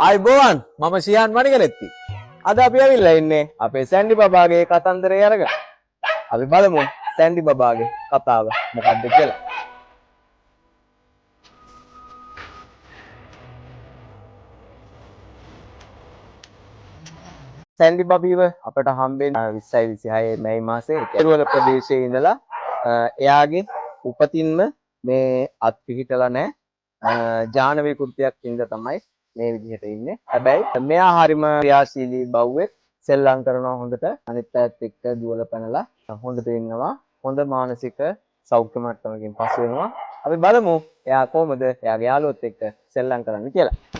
අයිබෝවන් මම ශියාන් මණිකලෙත්ති. අද අපි ඇවිල්ලා ඉන්නේ අපේ සැන්ඩි බබාගේ කතන්දරය අරගෙන. අපි බලමු සැන්ඩි බබාගේ කතාව මොකක්ද කියලා. සැන්ඩි බබීව අපට හම්බෙන්නේ 20යි 26 මැයි මාසේ කෙරුවල ප්‍රදේශයේ ඉඳලා එයාගේ උපතින්ම මේ අත් පිහිටලා නැහැ. ජාන විකෘතියක් ඉඳ තමයි මේ විදිහට ඉන්නේ. හැබැයි මෙයා හරිම ක්‍රියාශීලී බව්වෙක්. සෙල්ලම් කරනවා හොඳට. අනිත් අයත් එක්ක දුවල පැනලා හොඳට ඉන්නවා. හොඳ මානසික සෞඛ්‍ය මට්ටමකින් පසු වෙනවා. අපි බලමු එයා කොහොමද එයාගේ යාළුවොත් එක්ක සෙල්ලම් කරන්නේ කියලා.